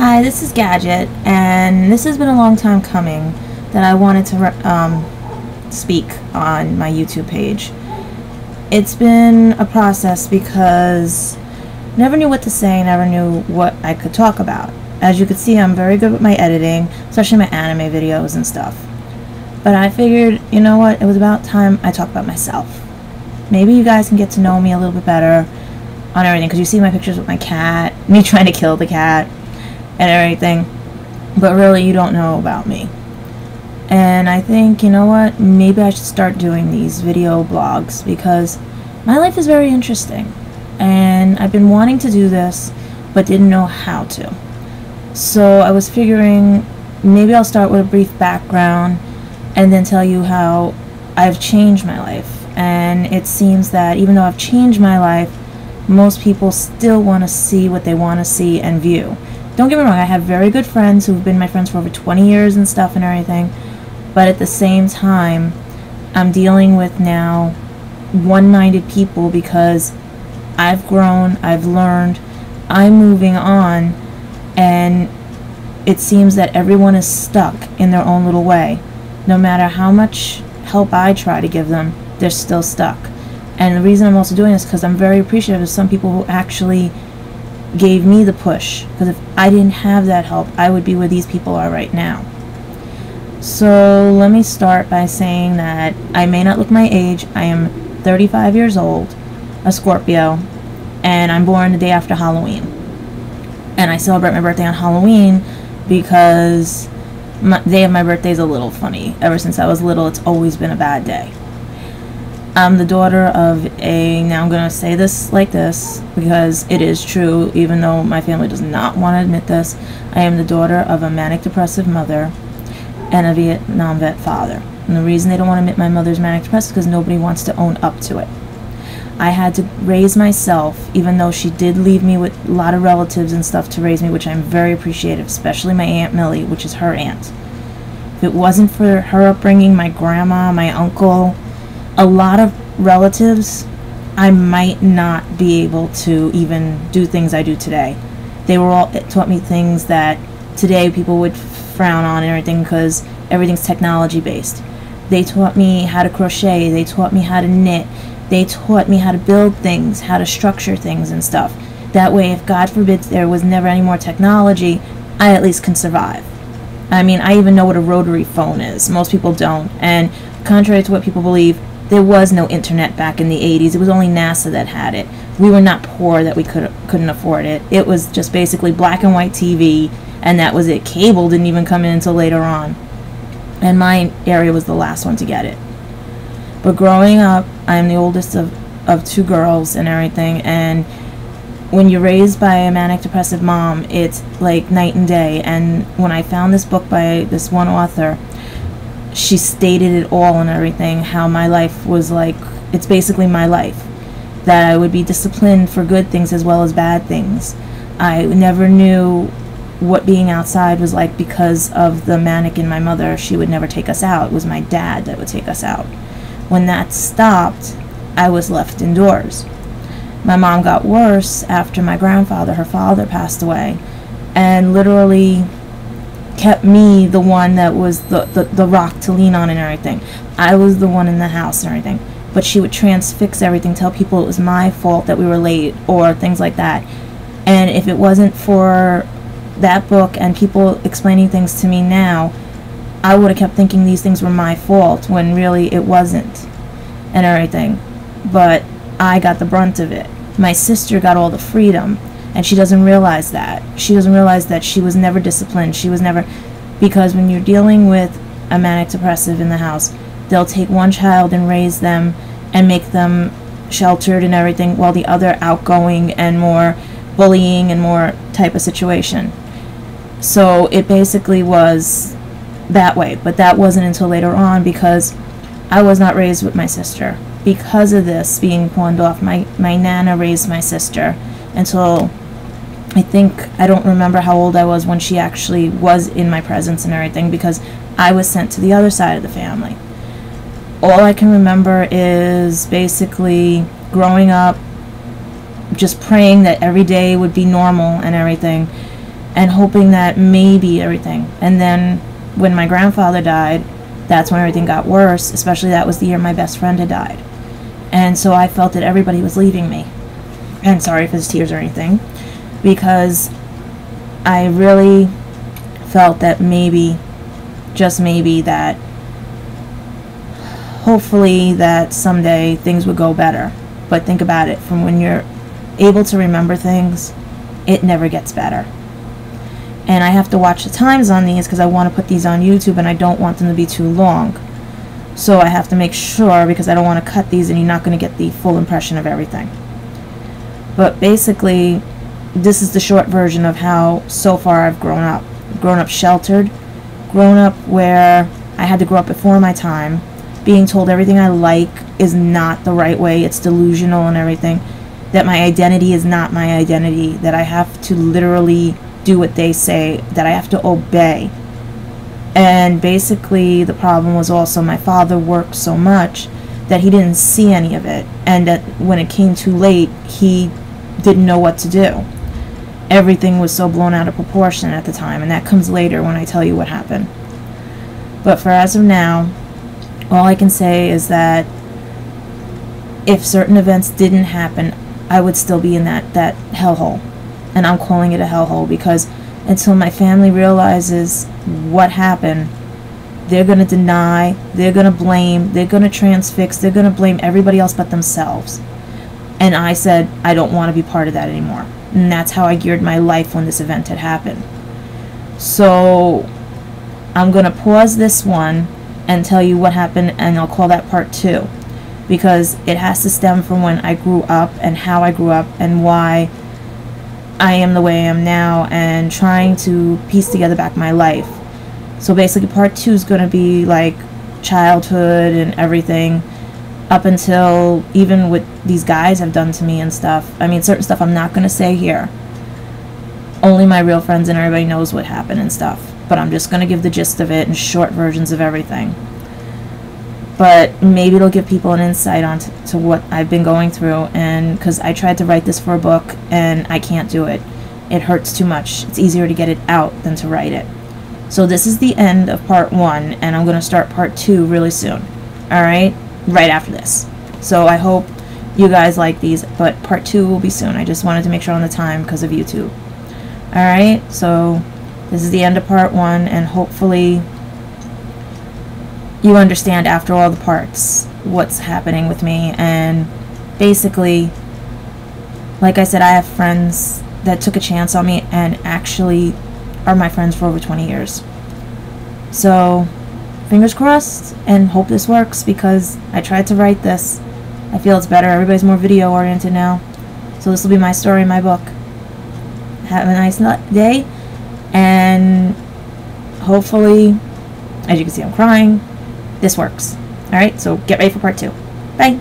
Hi, this is Gadget, and this has been a long time coming that I wanted to speak on my YouTube page. It's been a process because I never knew what to say, never knew what I could talk about. As you can see, I'm very good with my editing, especially my anime videos and stuff. But I figured, you know what, it was about time I talk about myself. Maybe you guys can get to know me a little bit better on everything, because you see my pictures with my cat, me trying to kill the cat, and everything, but really you don't know about me. And I think, you know what, maybe I should start doing these video blogs because my life is very interesting and I've been wanting to do this but didn't know how to. So I was figuring maybe I'll start with a brief background and then tell you how I've changed my life. And it seems that even though I've changed my life, most people still want to see what they want to see and view. Don't get me wrong, I have very good friends who've been my friends for over 20 years and stuff and everything, but at the same time, I'm dealing with now one-minded people because I've grown, I've learned, I'm moving on, and it seems that everyone is stuck in their own little way. No matter how much help I try to give them, they're still stuck. And the reason I'm also doing this is because I'm very appreciative of some people who actually gave me the push, because if I didn't have that help, I would be where these people are right now. So let me start by saying that I may not look my age. I am 35 years old, a Scorpio, and I'm born the day after Halloween. And I celebrate my birthday on Halloween because the day of my birthday is a little funny. Ever since I was little, it's always been a bad day. I'm the daughter of now I'm going to say this like this because it is true, even though my family does not want to admit this. I am the daughter of a manic depressive mother and a Vietnam vet father. And the reason they don't want to admit my mother's manic depressive is because nobody wants to own up to it. I had to raise myself, even though she did leave me with a lot of relatives and stuff to raise me, which I'm very appreciative, especially my Aunt Millie, which is her aunt. If it wasn't for her upbringing, my grandma, my uncle, a lot of relatives, I might not be able to even do things I do today. They were all taught me things that today people would frown on and everything because everything's technology based. They taught me how to crochet, they taught me how to knit, they taught me how to build things, how to structure things and stuff. That way, if God forbid there was never any more technology, I at least can survive. I mean, I even know what a rotary phone is. Most people don't. And contrary to what people believe, there was no internet back in the 80s. It was only NASA that had it. We were not poor that we couldn't afford it. It was just basically black and white TV, and that was it. Cable didn't even come in until later on. And my area was the last one to get it. But growing up, I'm the oldest of two girls and everything, and when you're raised by a manic depressive mom, it's like night and day. And when I found this book by this one author, she stated it all and everything, how my life was like, it's basically my life, that I would be disciplined for good things as well as bad things. I never knew what being outside was like because of the manic in my mother. She would never take us out. It was my dad that would take us out. When that stopped, I was left indoors. My mom got worse after my grandfather, her father, passed away, and literally kept me the one that was the rock to lean on and everything. I was the one in the house and everything. But she would transfix everything, tell people it was my fault that we were late or things like that. And if it wasn't for that book and people explaining things to me now, I would have kept thinking these things were my fault when really it wasn't and everything. But I got the brunt of it. My sister got all the freedom. And she doesn't realize that. She doesn't realize that she was never disciplined. She was never... Because when you're dealing with a manic depressive in the house, they'll take one child and raise them and make them sheltered and everything, while the other outgoing and more bullying and more type of situation. So it basically was that way. But that wasn't until later on because I was not raised with my sister. Because of this being pawned off, my Nana raised my sister until... I don't remember how old I was when she actually was in my presence and everything, because I was sent to the other side of the family. All I can remember is basically growing up, just praying that every day would be normal and everything. and hoping that maybe everything. And then when my grandfather died, that's when everything got worse, especially that was the year my best friend had died. And so I felt that everybody was leaving me. And sorry if there's tears or anything, because I really felt that maybe, just maybe, that hopefully that someday things would go better. But think about it, from when you're able to remember things, it never gets better. And I have to watch the times on these because I want to put these on YouTube and I don't want them to be too long. So I have to make sure, because I don't want to cut these and you're not going to get the full impression of everything. But basically, this is the short version of how so far I've grown up. Grown up sheltered, grown up where I had to grow up before my time, being told everything I like is not the right way, it's delusional and everything, that my identity is not my identity, that I have to literally do what they say, that I have to obey. And basically the problem was also my father worked so much that he didn't see any of it, and that when it came too late, he didn't know what to do. Everything was so blown out of proportion at the time, and that comes later when I tell you what happened. But for as of now, all I can say is that if certain events didn't happen, I would still be in that hellhole. And I'm calling it a hellhole because until my family realizes what happened, they're going to deny, they're going to blame, they're going to transfix, they're going to blame everybody else but themselves. And I said, I don't want to be part of that anymore. And that's how I geared my life when this event had happened. So I'm going to pause this one and tell you what happened, and I'll call that part 2. Because it has to stem from when I grew up and how I grew up and why I am the way I am now, and trying to piece together back my life. So basically part 2 is going to be like childhood and everything, up until even what these guys have done to me and stuff. I mean, certain stuff I'm not going to say here. Only my real friends and everybody knows what happened and stuff. But I'm just going to give the gist of it and short versions of everything. But maybe it'll give people an insight on to what I've been going through. And because I tried to write this for a book and I can't do it. It hurts too much. It's easier to get it out than to write it. So this is the end of part 1, and I'm going to start part 2 really soon. Alright? Right after this. So I hope you guys like these, but part 2 will be soon. I just wanted to make sure on the time because of YouTube. Alright? So this is the end of part 1, and hopefully you understand after all the parts what's happening with me. And basically, like I said, I have friends that took a chance on me and actually are my friends for over 20 years. So fingers crossed, and hope this works, because I tried to write this. I feel it's better. Everybody's more video oriented now. So this will be my story, my book. Have a nice day, and hopefully, as you can see, I'm crying. This works. Alright, so get ready for part 2. Bye.